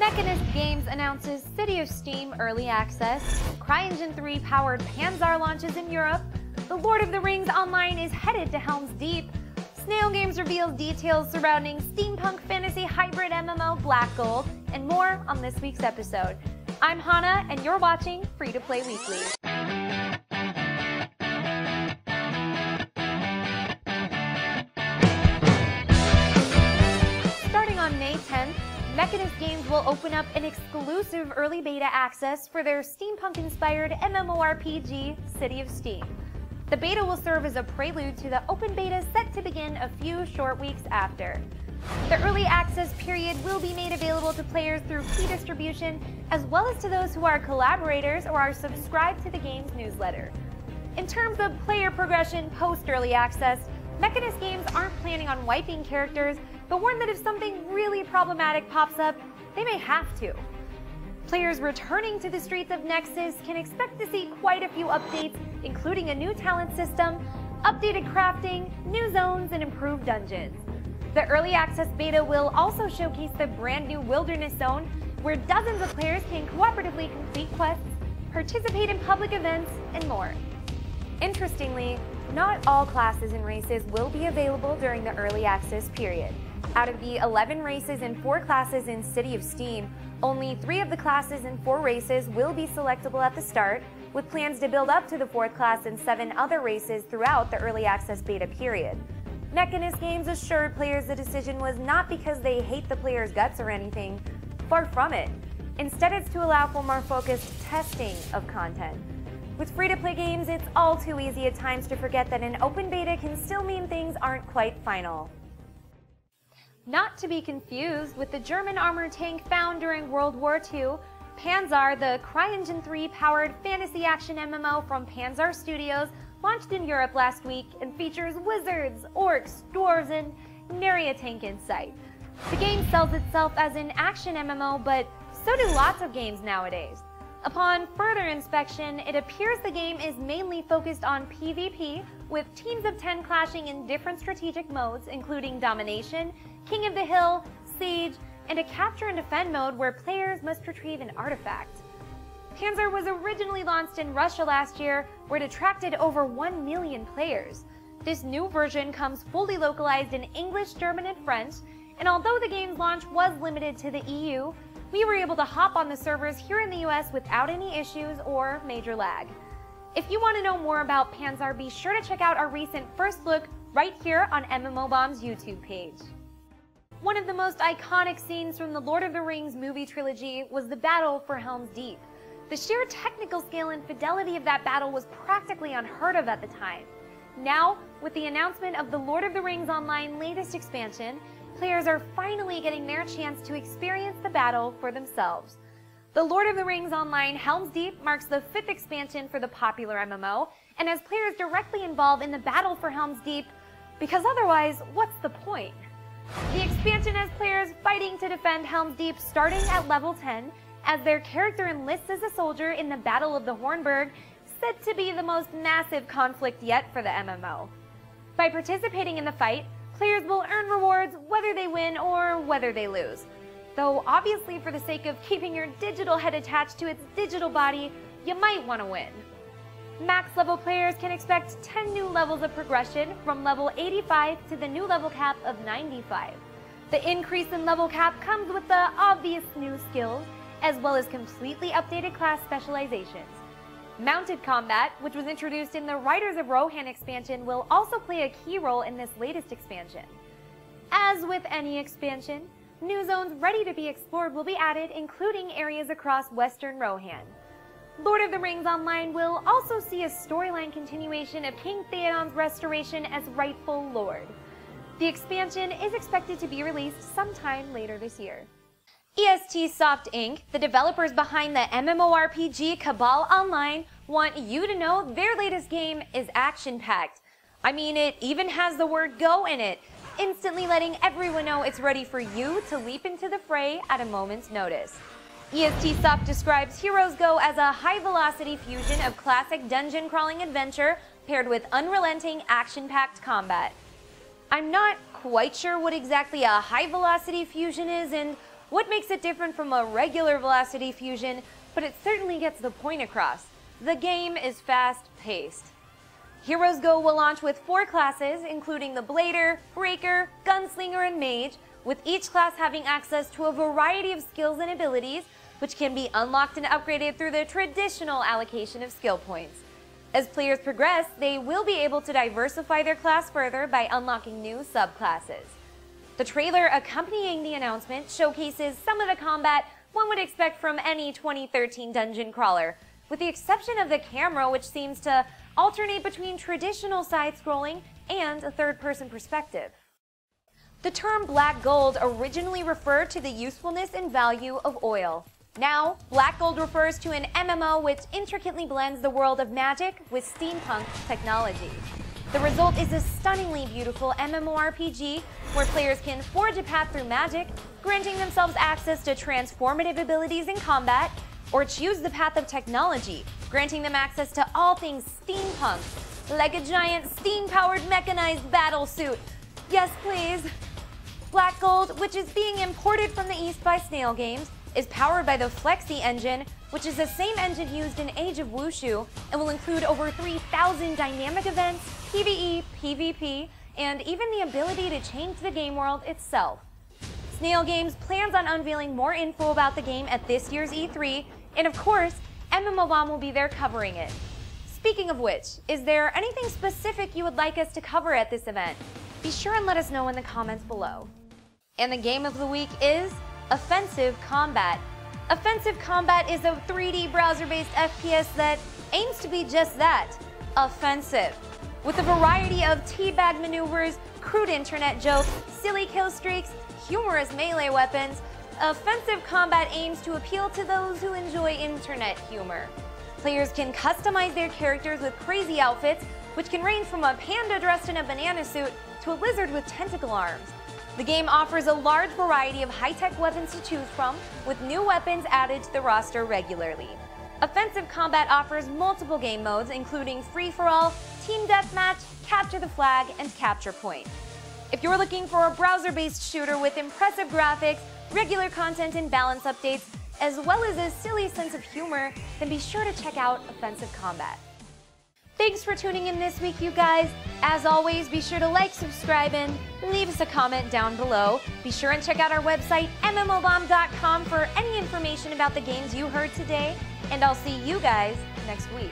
Mechanist Games announces City of Steam Early Access, CryEngine 3 powered Panzar Launches in Europe, The Lord of the Rings Online is headed to Helm's Deep, Snail Games reveals details surrounding steampunk fantasy hybrid MMO Black Gold, and more on this week's episode. I'm Hannah, and you're watching Free to Play Weekly. Starting on May 10th, Mechanist Games will open up an exclusive early beta access for their steampunk-inspired MMORPG, City of Steam. The beta will serve as a prelude to the open beta set to begin a few short weeks after. The early access period will be made available to players through key distribution, as well as to those who are collaborators or are subscribed to the game's newsletter. In terms of player progression post-early access, Mechanist Games aren't planning on wiping characters, but warn that if something really problematic pops up, they may have to. Players returning to the streets of Nexus can expect to see quite a few updates, including a new talent system, updated crafting, new zones, and improved dungeons. The early access beta will also showcase the brand new Wilderness Zone, where dozens of players can cooperatively complete quests, participate in public events, and more. Interestingly, not all classes and races will be available during the early access period. Out of the 11 races and 4 classes in City of Steam, only 3 of the classes and 4 races will be selectable at the start, with plans to build up to the 4th class and 7 other races throughout the early access beta period. Mechanist Games assured players the decision was not because they hate the player's guts or anything. Far from it. Instead, it's to allow for more focused testing of content. With free-to-play games, it's all too easy at times to forget that an open beta can still mean things aren't quite final. Not to be confused with the German armored tank found during World War II, Panzar, the CryEngine 3 powered fantasy action MMO from Panzar Studios, launched in Europe last week and features wizards, orcs, dwarves, and nary a tank in sight. The game sells itself as an action MMO, but so do lots of games nowadays. Upon further inspection, it appears the game is mainly focused on PvP, with teams of 10 clashing in different strategic modes, including Domination, King of the Hill, Siege, and a Capture and Defend mode where players must retrieve an artifact. Panzar was originally launched in Russia last year, where it attracted over 1 million players. This new version comes fully localized in English, German, and French, and although the game's launch was limited to the EU, we were able to hop on the servers here in the US without any issues or major lag. If you want to know more about Panzar, be sure to check out our recent first look right here on MMOBomb's YouTube page. One of the most iconic scenes from the Lord of the Rings movie trilogy was the battle for Helm's Deep. The sheer technical scale and fidelity of that battle was practically unheard of at the time. Now, with the announcement of the Lord of the Rings Online latest expansion, players are finally getting their chance to experience the battle for themselves. The Lord of the Rings Online Helm's Deep marks the 5th expansion for the popular MMO, and has players directly involved in the battle for Helm's Deep, because otherwise, what's the point? The expansion has players fighting to defend Helm's Deep starting at level 10, as their character enlists as a soldier in the Battle of the Hornburg, said to be the most massive conflict yet for the MMO. By participating in the fight, players will earn rewards whether they win or whether they lose. Though obviously for the sake of keeping your digital head attached to its digital body, you might want to win. Max level players can expect 10 new levels of progression from level 85 to the new level cap of 95. The increase in level cap comes with the obvious new skills, as well as completely updated class specializations. Mounted combat, which was introduced in the Raiderz of Rohan expansion, will also play a key role in this latest expansion. As with any expansion, new zones ready to be explored will be added, including areas across Western Rohan. Lord of the Rings Online will also see a storyline continuation of King Theoden's restoration as rightful Lord. The expansion is expected to be released sometime later this year. EST Soft Inc., the developers behind the MMORPG Cabal Online, want you to know their latest game is action-packed. I mean, it even has the word go in it, instantly letting everyone know it's ready for you to leap into the fray at a moment's notice. EST Soft describes HeroesGo as a high-velocity fusion of classic dungeon-crawling adventure paired with unrelenting action-packed combat. I'm not quite sure what exactly a high-velocity fusion is, and what makes it different from a regular Velocity Fusion, but it certainly gets the point across. The game is fast-paced. HeroesGo will launch with 4 classes, including the Blader, Breaker, Gunslinger, and Mage, with each class having access to a variety of skills and abilities, which can be unlocked and upgraded through the traditional allocation of skill points. As players progress, they will be able to diversify their class further by unlocking new subclasses. The trailer accompanying the announcement showcases some of the combat one would expect from any 2013 dungeon crawler, with the exception of the camera, which seems to alternate between traditional side-scrolling and a third-person perspective. The term Black Gold originally referred to the usefulness and value of oil. Now, Black Gold refers to an MMO which intricately blends the world of magic with steampunk technology. The result is a stunningly beautiful MMORPG where players can forge a path through magic, granting themselves access to transformative abilities in combat, or choose the path of technology, granting them access to all things steampunk, like a giant steam-powered mechanized battle suit. Yes, please. Black Gold, which is being imported from the East by Snail Games, is powered by the Flexi engine, which is the same engine used in Age of Wushu, and will include over 3,000 dynamic events, PvE, PvP, and even the ability to change the game world itself. Snail Games plans on unveiling more info about the game at this year's E3, and of course, MMOBomb will be there covering it. Speaking of which, is there anything specific you would like us to cover at this event? Be sure and let us know in the comments below. And the game of the week is Offensive Combat. Offensive Combat is a 3D browser-based FPS that aims to be just that, offensive. With a variety of teabag maneuvers, crude internet jokes, silly kill streaks, humorous melee weapons, Offensive Combat aims to appeal to those who enjoy internet humor. Players can customize their characters with crazy outfits, which can range from a panda dressed in a banana suit to a lizard with tentacle arms. The game offers a large variety of high-tech weapons to choose from, with new weapons added to the roster regularly. Offensive Combat offers multiple game modes, including Free-for-All, Team Deathmatch, Capture the Flag, and Capture Point. If you're looking for a browser-based shooter with impressive graphics, regular content and balance updates, as well as a silly sense of humor, then be sure to check out Offensive Combat. Thanks for tuning in this week, you guys. As always, be sure to like, subscribe, and leave us a comment down below. Be sure and check out our website, MMOBomb.com, for any information about the games you heard today, and I'll see you guys next week.